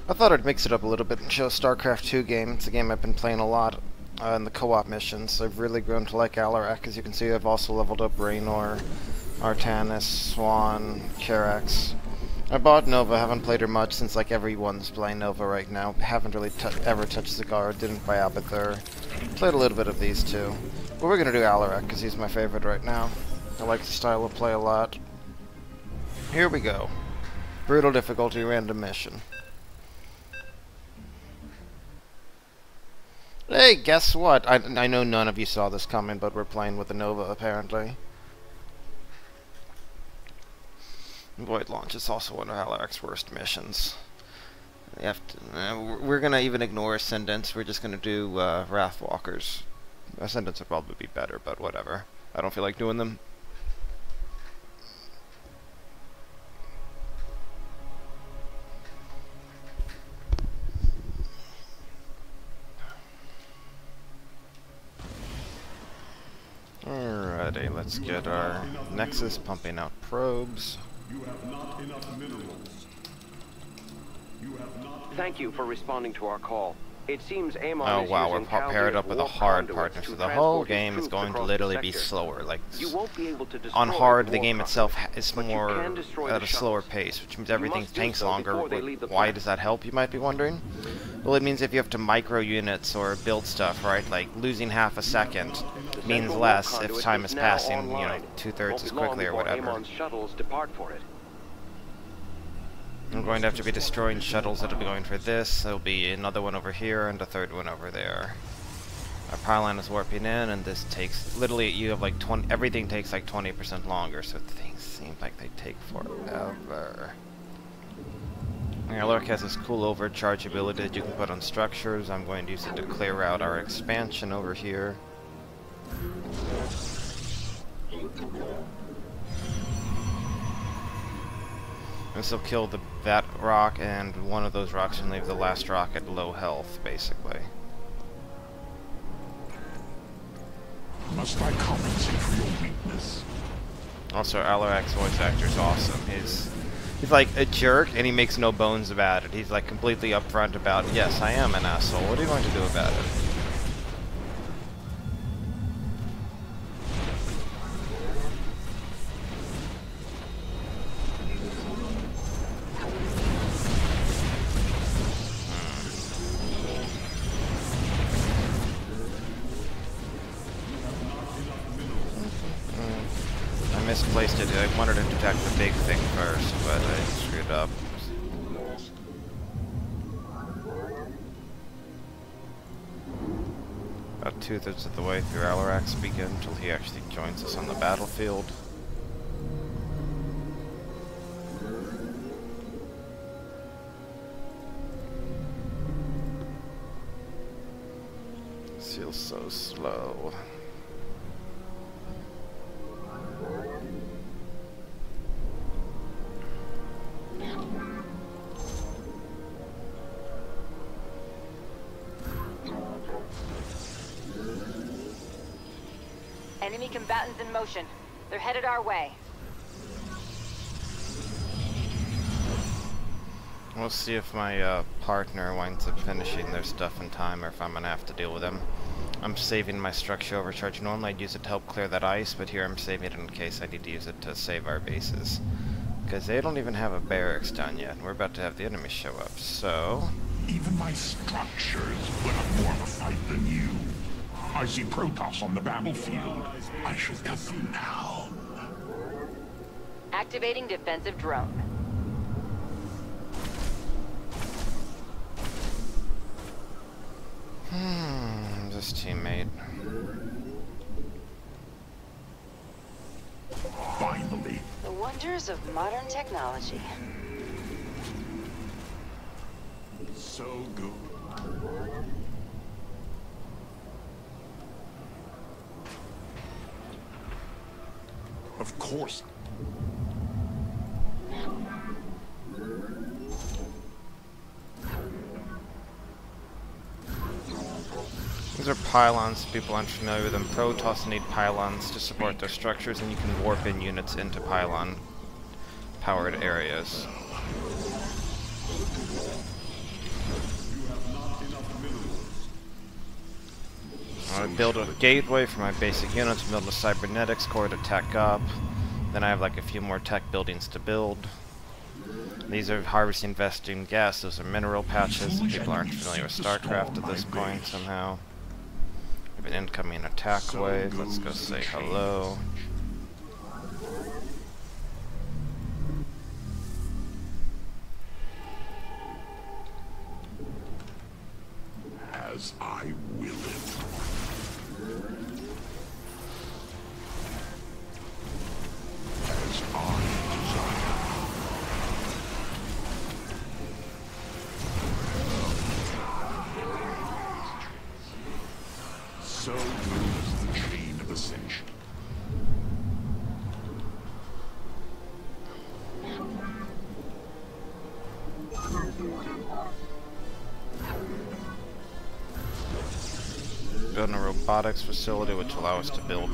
I thought I'd mix it up a little bit and show Starcraft 2 game. It's a game I've been playing a lot in the co-op missions. I've really grown to like Alarak. As you can see, I've also leveled up Raynor, Artanis, Swan, Karax. I bought Nova, haven't played her much since like everyone's playing Nova right now. Haven't really ever touched Cigar, didn't buy Abathur. Played a little bit of these two. But we're gonna do Alarak because he's my favorite right now. I like the style of play a lot. Here we go. Brutal difficulty, random mission. Hey, guess what? I know none of you saw this coming, but we're playing with the Nova, apparently. Void Launch is also one of Alarak's worst missions. You have to, we're gonna even ignore Ascendants. We're just gonna do Wrathwalkers. Ascendants would probably be better, but whatever. I don't feel like doing them. Alrighty, let's get our Nexus pumping out probes. Thank you for responding to our call. It seems Amon Oh is wow, we're using paired up with a hard partner, so the whole game is troops going to across literally the be sector. slower. Like, You won't be able to on destroy hard, the the game war itself conduit, is but you more can destroy at the a slower shuttles. pace, which means You everything must do takes so longer. before they leave the Why planet. does that help, you might be wondering? Well, it means if you have to micro units or build stuff, right, like losing half a second means Central less war if conduit time is is now passing, online. 2/3 Won't as be long quickly or before whatever. Amon's shuttles depart for it. I'm going to have to be destroying shuttles that'll be going for this. There'll be another one over here and a third one over there. Our pylon is warping in, and this takes literally you have like 20. Everything takes like 20% longer, so things seem like they take forever. Alarak has this cool overcharge ability that you can put on structures. I'm going to use it to clear out our expansion over here. This will kill that rock, and one of those rocks and leave the last rock at low health, basically. Must I compensate for your weakness? Also, Alarak's voice actor is awesome. He's like a jerk, and he makes no bones about it. He's like completely upfront about, yes, I am an asshole. What are you going to do about it? I misplaced it. I wanted to attack the big thing first, but I screwed up. About 2/3 of the way through Alarak's beacon until he actually joins us on the battlefield. This feels so slow. Enemy combatants in motion. They're headed our way. We'll see if my partner winds up finishing their stuff in time, or if I'm gonna have to deal with them. I'm saving my structure overcharge. Normally I'd use it to help clear that ice, but here I'm saving it in case I need to use it to save our bases. Because they don't even have a barracks done yet, and we're about to have the enemy show up, so... Even my structures put up more of a fight than you. I see Protoss on the battlefield. I shall cut them down. Activating defensive drone. This teammate. Finally. The wonders of modern technology. So good. Of course. These are pylons. People aren't familiar with them. Protoss need pylons to support their structures, and you can warp in units into pylon-powered areas. build a gateway for my basic units, build a cybernetics core to tech up. Then I have like a few more tech buildings to build. These are harvesting vesting gas. Those are mineral patches. People aren't familiar with Starcraft at this point somehow. We have an incoming attack wave. Let's go say hello. As I will it. As I desire. So moves the chain of ascension. Building a robotics facility which will allow us to build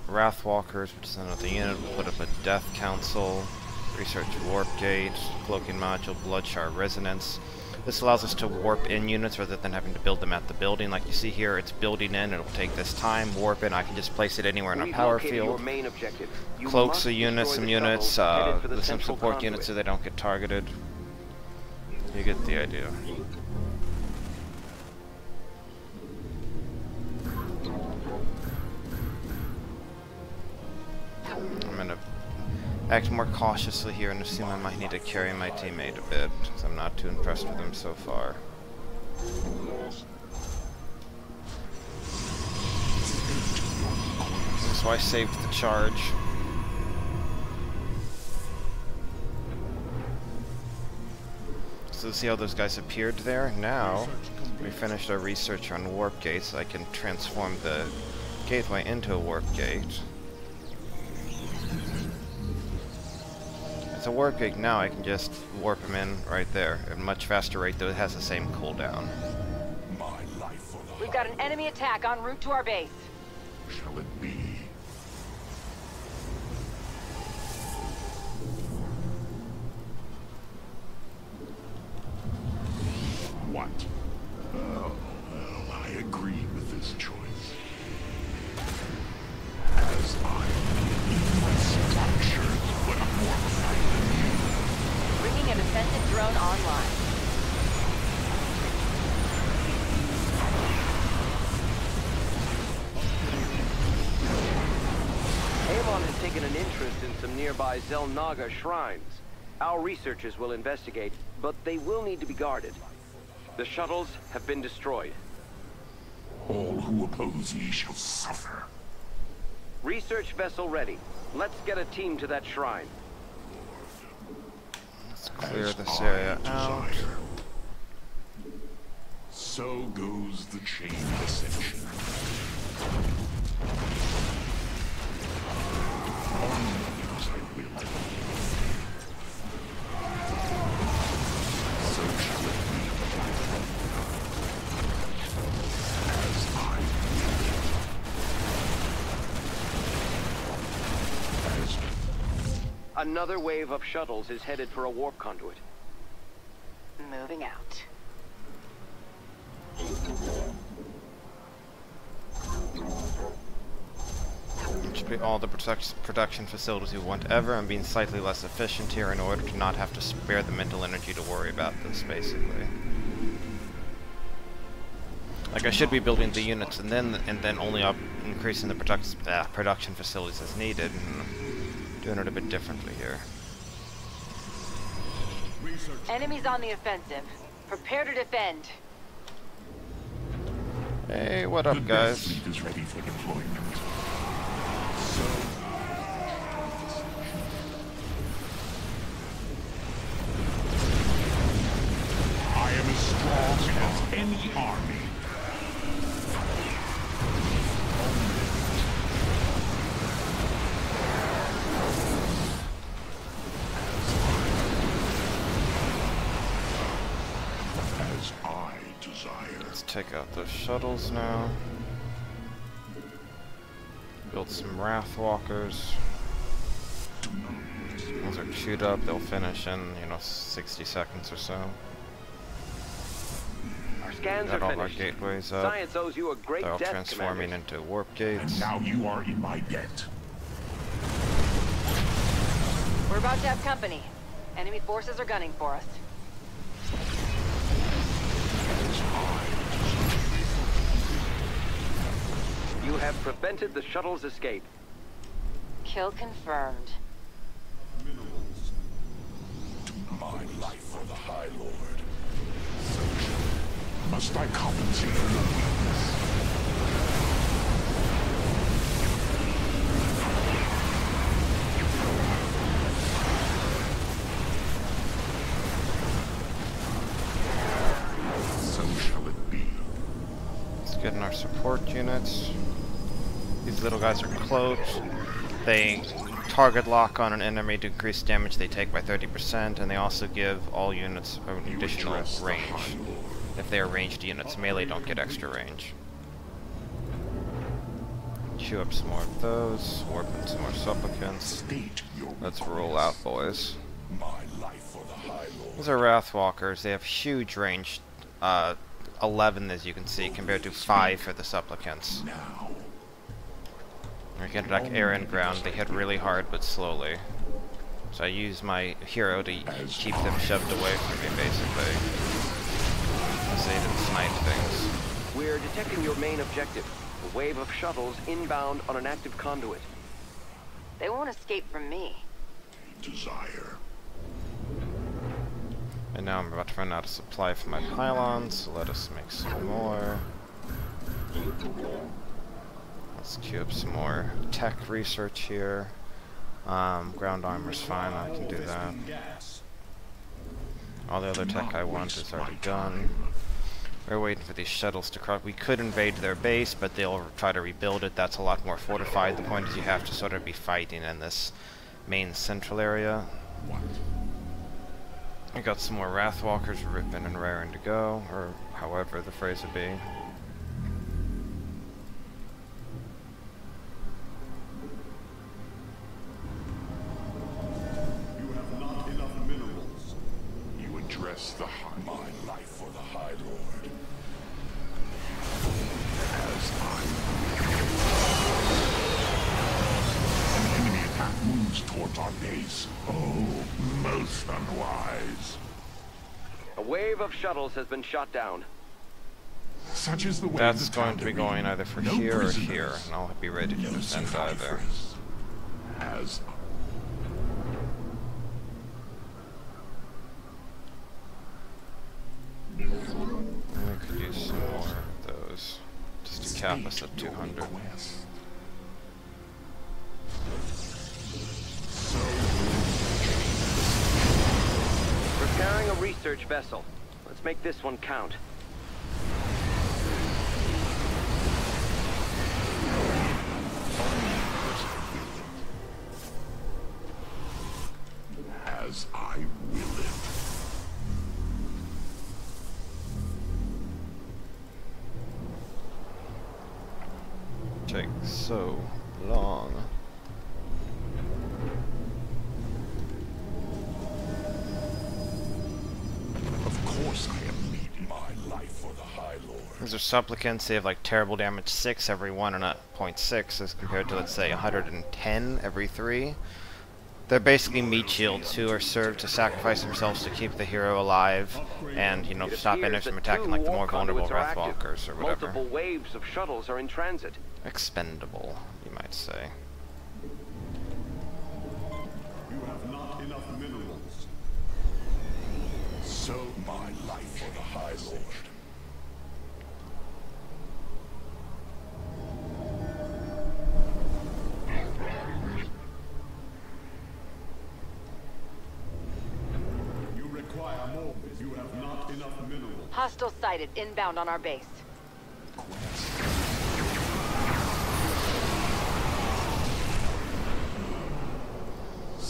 Wrathwalkers, which is another unit. We'll put up a Death Council, research Warp Gate, Cloaking Module, Bloodshard Resonance. This allows us to warp in units rather than having to build them at the building. Like you see here, it's building in, it'll take this time, warp in, I can just place it anywhere in a power field. Cloaks a unit, some units, with some support units so they don't get targeted. You get the idea. I'm gonna act more cautiously here and assume I might need to carry my teammate a bit, because I'm not too impressed with him so far. So I saved the charge. So see how those guys appeared there? Now, we finished our research on warp gates. I can transform the gateway into a warp gate. It's a warp gate now, I can just warp him in right there at a much faster rate, though it has the same cooldown. We've got an enemy attack en route to our base. Shall it be? What? Oh, well, I agree with this choice. As I my structures, but I'm more afraid than you. Bringing a defensive drone online. Amon has taken an interest in some nearby Zelnaga shrines. Our researchers will investigate, but they will need to be guarded. The shuttles have been destroyed. All who oppose me shall suffer. Research vessel ready. Let's get a team to that shrine. Let's clear this area out. So goes the chain of ascension. Onwards I will. So shall it be. As I will. As Another wave of shuttles is headed for a warp conduit. Moving out. It should be all the production facilities we want ever. I'm being slightly less efficient here in order to not have to spare the mental energy to worry about this, basically. Like, I should be building the units and then only increasing the production facilities as needed, and I'm doing it a bit differently here. Enemies on the offensive. Prepare to defend. Hey, what up, guys? The is ready for deployment. So I am as strong as any army. As I desire. Let's take out those shuttles now. Build some Wrathwalkers. Once they're chewed up, they'll finish in, 60 seconds or so. Our scans Got are all of our finished. gateways up. Science owes you a great They're all debt, transforming Commander. into warp And gates. now you are in my debt. We're about to have company. Enemy forces are gunning for us. You have prevented the shuttle's escape. Kill confirmed. My life for the Highlord. Must I compensate for your weakness? So shall it be. Let's get in our support units. These little guys are cloaked. They target lock on an enemy to increase damage they take by 30%, and they also give all units an additional range. If they are ranged units, melee don't get extra range. Chew up some more of those, warp in some more supplicants. State your Let's roll out, boys. my life for the Highlord. These are Wrathwalkers. They have huge range, 11 as you can see, compared to 5 for the supplicants. Now, We can attack air and ground. They hit really hard but slowly. So I use my hero to keep them shoved away from me, basically. So they didn't snipe things. We're detecting your main objective. A wave of shuttles inbound on an active conduit. They won't escape from me. desire. And now I'm about to run out of supply for my pylons, so let us make some more. Let's queue up some more tech research here. Ground armor's fine, I can do that. All the other tech I want is already done. We're waiting for these shuttles to cross. We could invade their base, but they'll try to rebuild it. That's a lot more fortified. The point is you have to sort of be fighting in this main central area. I got some more Wrathwalkers ripping and raring to go, or however the phrase would be. You have not enough minerals. You address the my life for the Highlord. As an enemy attack moves towards our base. Oh, most unwise. A wave of shuttles has been shot down. Such is the way That's of going to be Tal'darim. going either for No here or prisoners. here, and I'll be ready to No defend either. survivors. As And we could use some more of those, just to cap us at 200. Preparing a research vessel. Let's make this one count. As I will it. Take so long. Of course I am leading my life for the Highlord. These are supplicants. They have like terrible damage 6 every 1 and a 0.6 as compared to, let's say, 110 every 3. They're basically meat shields who are served to sacrifice themselves to keep the hero alive and, you know, It stop appears enemies from that attacking two like the warp more vulnerable conduits are active. Wrathwalkers or whatever. Multiple waves of shuttles are in transit. Expendable, you might say. You have not enough minerals. So my life for the Highlord. You require more. You have not enough minerals. Hostile sighted inbound on our base.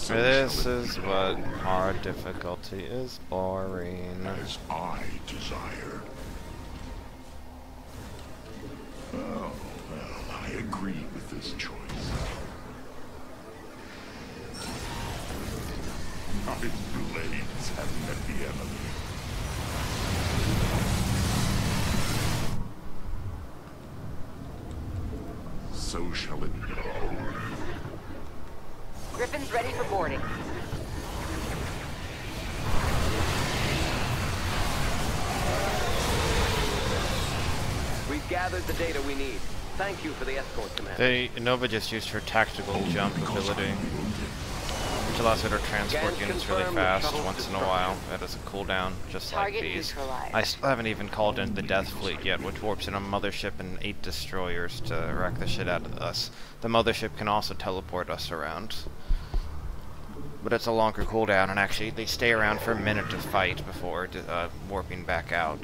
This is what our difficulty is boring. As I desire. Oh, well, I agree with this choice. My blades have met the enemy. so shall it be. Griffin's ready for boarding. We've gathered the data we need. Thank you for the escort, Commander. The Nova just used her tactical jump ability, which allows her to transport units really fast once in a while. That is a cooldown, just like Target these. neutralized. I still haven't even called in the Death Fleet yet, which warps in a mothership and 8 destroyers to wreck the shit out of us. The mothership can also teleport us around. But it's a longer cooldown, and actually they stay around for a minute to fight before warping back out.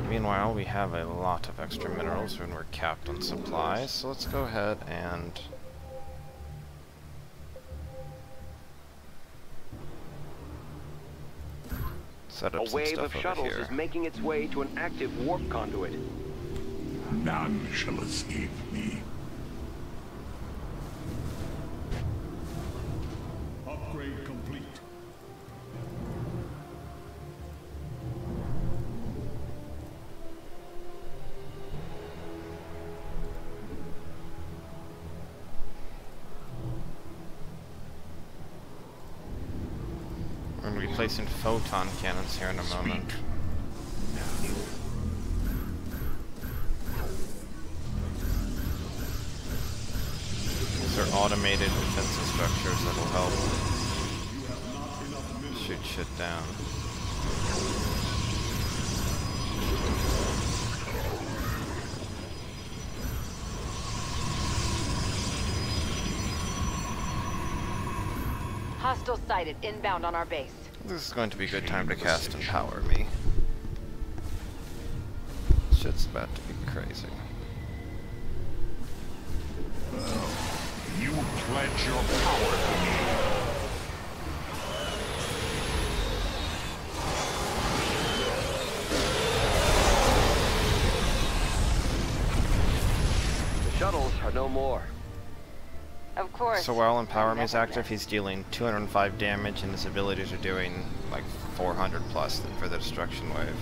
Meanwhile, we have a lot of extra minerals when we're capped on supplies, so let's go ahead and set up A some wave stuff of over shuttles here. is making its way to an active warp conduit. None shall escape me. Upgrade complete. We're going to be placing photon cannons here in a moment. These are automated defensive structures that will help shoot shit down. Hostile sighted inbound on our base. This is going to be a good time to cast Empower Me. Shit's about to be crazy. You pledge your power to me. The shuttles are no more. Of course. So while Empower Me is active, he's dealing 205 damage, and his abilities are doing like 400 plus for the destruction wave.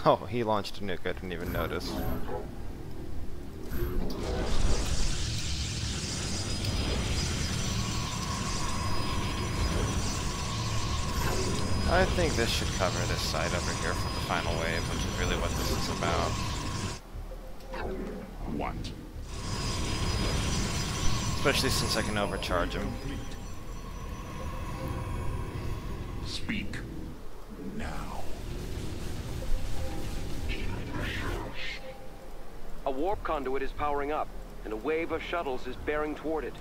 Oh, he launched a nuke, I didn't even notice. I think this should cover this side over here for the final wave, which is really what this is about. What? Especially since I can overcharge him. Speak. Now. A warp conduit is powering up, and a wave of shuttles is bearing toward it.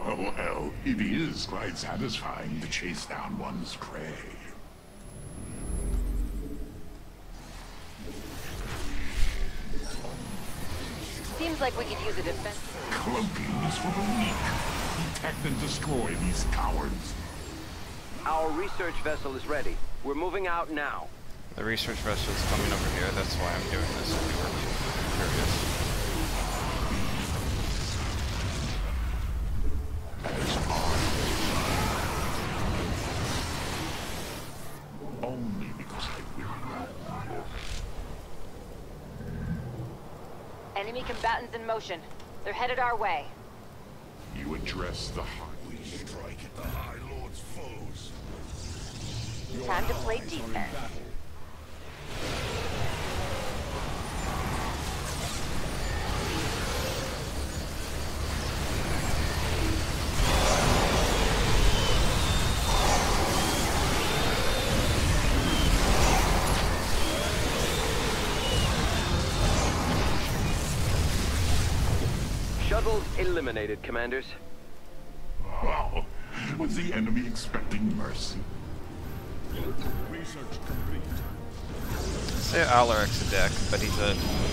Oh, well, it is quite satisfying to chase down one's prey. Seems like we could use a defense. Cloaking is for the weak. Detect and destroy these cowards. Our research vessel is ready. We're moving out now. The research vessel is coming over here, that's why I'm doing this, if you were curious. Only because I will. Enemy combatants in motion. They're headed our way. You address the heart. We strike at the Highlord's foes. Time to play defense. Shuttles eliminated, Commanders. Well, was the enemy expecting mercy? Research complete. Say Alarak's a dick, but he's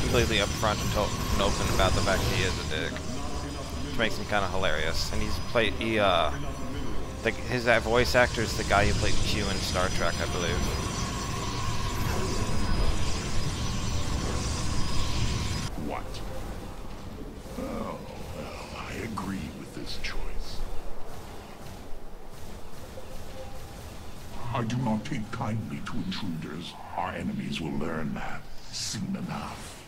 completely upfront and open about the fact he is a dick. Which makes him kind of hilarious. And his voice actor is the guy who played Q in Star Trek, I believe. What? Oh, well, I agree with this choice. I do not take kindly to intruders. Our enemies will learn that soon enough.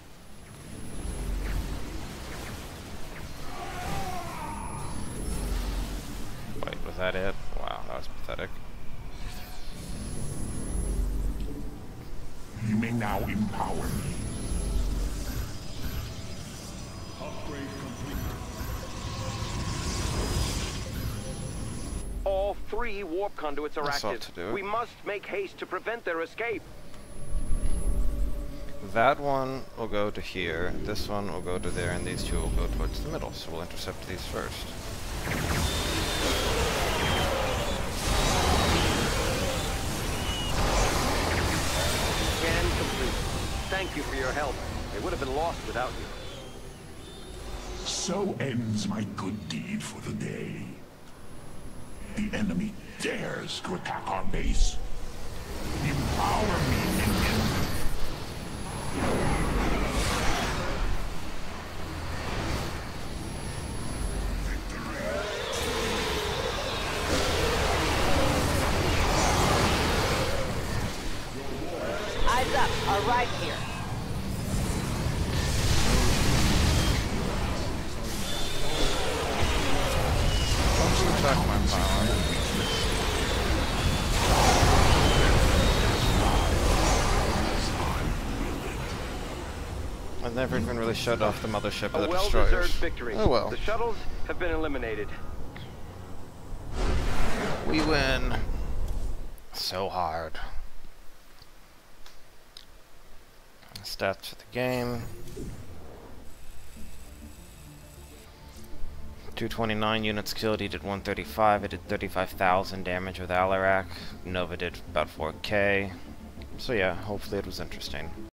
Wait, was that it? Wow, that was pathetic. You may now empower me. Upgrade complete. All 3 warp conduits are That's all active. to do. We must make haste to prevent their escape. That one will go to here, this one will go to there, and these 2 will go towards the middle, so we'll intercept these first. Scan complete. Thank you for your help. They would have been lost without you. So ends my good deed for the day. The enemy dares to attack our base. Empower me, minion. Eyes up, are right here. Let's attack my power. I never even really showed off the mothership of A the well-deserved destroyers. victory. Oh well. The shuttles have been eliminated. We win. So hard. Stats for the game. 229 units killed, he did 135, I did 35,000 damage with Alarak. Nova did about 4k. So yeah, hopefully it was interesting.